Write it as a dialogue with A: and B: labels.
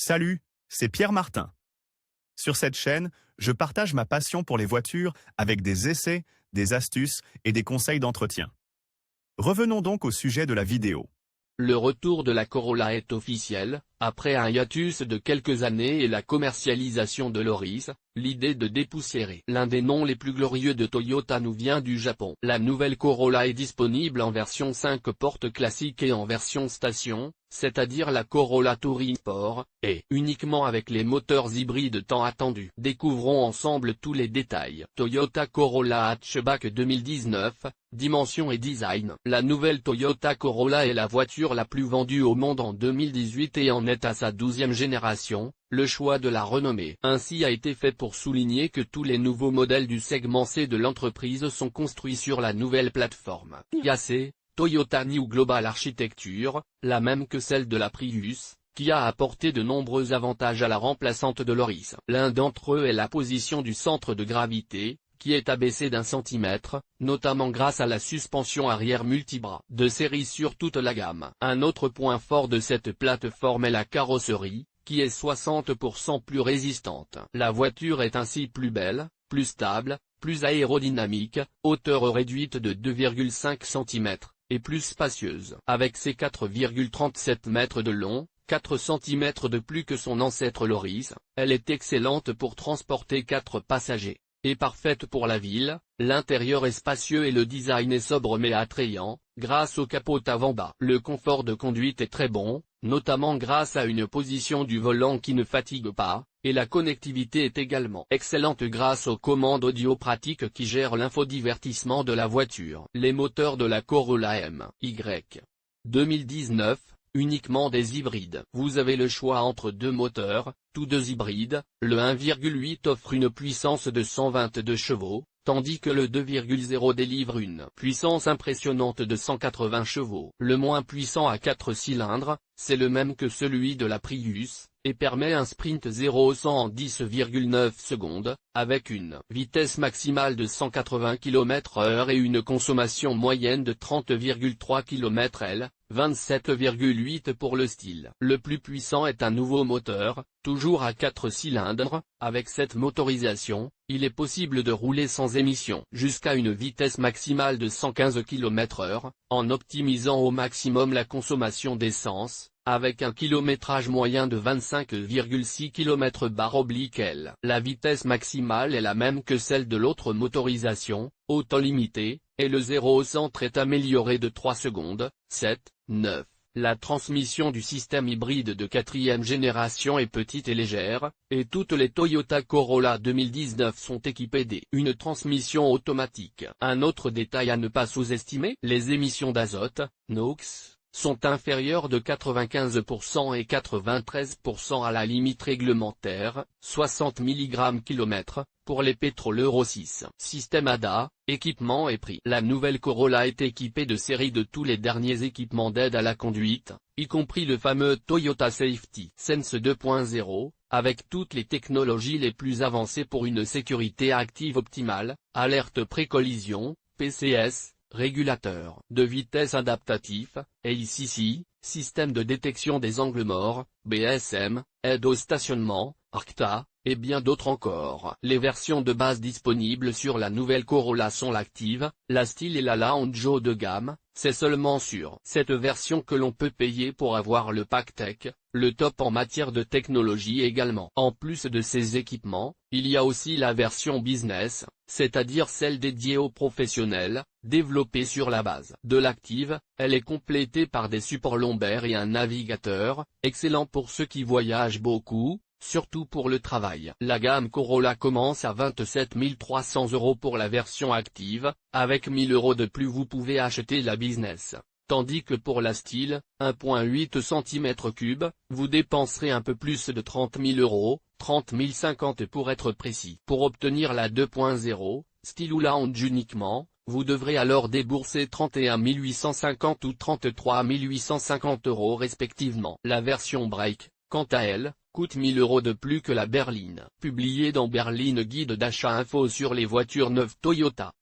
A: Salut, c'est Pierre Martin. Sur cette chaîne, je partage ma passion pour les voitures avec des essais, des astuces et des conseils d'entretien. Revenons donc au sujet de la vidéo.
B: Le retour de la Corolla est officiel, après un hiatus de quelques années et la commercialisation de l'Auris, l'idée de dépoussiérer l'un des noms les plus glorieux de Toyota nous vient du Japon. La nouvelle Corolla est disponible en version 5 portes classique et en version station, c'est-à-dire la Corolla Touring Sport, et uniquement avec les moteurs hybrides tant attendus. Découvrons ensemble tous les détails. Toyota Corolla Hatchback 2019, dimension et design. La nouvelle Toyota Corolla est la voiture la plus vendue au monde en 2018 et en est à sa 12e génération. Le choix de la renommée ainsi a été fait pour souligner que tous les nouveaux modèles du segment C de l'entreprise sont construits sur la nouvelle plateforme TIAC, Toyota New Global Architecture, la même que celle de la Prius, qui a apporté de nombreux avantages à la remplaçante de l'Auris. L'un d'entre eux est la position du centre de gravité, qui est abaissé d'1 centimètre, notamment grâce à la suspension arrière multibras de série sur toute la gamme. Un autre point fort de cette plateforme est la carrosserie, qui est 60% plus résistante. La voiture est ainsi plus belle, plus stable, plus aérodynamique, hauteur réduite de 2,5 cm, et plus spacieuse. Avec ses 4,37 mètres de long, 4 cm de plus que son ancêtre l'Auris, elle est excellente pour transporter 4 passagers. Et parfaite pour la ville, l'intérieur est spacieux et le design est sobre mais attrayant, grâce au capot avant bas. Le confort de conduite est très bon, notamment grâce à une position du volant qui ne fatigue pas, et la connectivité est également excellente grâce aux commandes audio pratiques qui gèrent l'infodivertissement de la voiture. Les moteurs de la Corolla MY 2019, uniquement des hybrides. Vous avez le choix entre deux moteurs, tous deux hybrides. Le 1,8 offre une puissance de 122 chevaux, tandis que le 2,0 délivre une puissance impressionnante de 180 chevaux. Le moins puissant à 4 cylindres, c'est le même que celui de la Prius, et permet un sprint 0-100 en 10,9 secondes, avec une vitesse maximale de 180 km/h et une consommation moyenne de 30,3 km/h, 27,8 pour le style. Le plus puissant est un nouveau moteur, toujours à 4 cylindres. Avec cette motorisation, il est possible de rouler sans émission jusqu'à une vitesse maximale de 115 km/h, en optimisant au maximum la consommation d'essence, avec un kilométrage moyen de 25,6 km/h/L. La vitesse maximale est la même que celle de l'autre motorisation, au temps limité, et le 0-100 est amélioré de 3 secondes, 7, 9. La transmission du système hybride de 4e génération est petite et légère, et toutes les Toyota Corolla 2019 sont équipées d'une transmission automatique. Un autre détail à ne pas sous-estimer, les émissions d'azote, NOx, sont inférieures de 95% et 93% à la limite réglementaire, 60 mg/km, pour les pétroles Euro 6. Système ADA, équipement et prix. La nouvelle Corolla est équipée de série de tous les derniers équipements d'aide à la conduite, y compris le fameux Toyota Safety Sense 2.0, avec toutes les technologies les plus avancées pour une sécurité active optimale, alerte pré-collision, PCS, régulateur de vitesse adaptatif, ACC, système de détection des angles morts, BSM, aide au stationnement, ARCTA, et bien d'autres encore. Les versions de base disponibles sur la nouvelle Corolla sont l'Active, la Style et la Lounge haut de gamme. C'est seulement sur cette version que l'on peut payer pour avoir le pack tech, le top en matière de technologie également. En plus de ces équipements, il y a aussi la version business, c'est-à-dire celle dédiée aux professionnels, développée sur la base de l'Active. Elle est complétée par des supports lombaires et un navigateur, excellent pour ceux qui voyagent beaucoup, surtout pour le travail. La gamme Corolla commence à 27 300 € pour la version Active, avec 1 000 € de plus vous pouvez acheter la business. Tandis que pour la Style, 1,8 cm3, vous dépenserez un peu plus de 30 000 €, 30 050 pour être précis. Pour obtenir la 2.0, Style ou Lounge uniquement, vous devrez alors débourser 31 850 ou 33 850 € respectivement. La version Break, quant à elle, coûte 1 000 € de plus que la berline. Publié dans Berline Guide d'achat info sur les voitures neuves Toyota.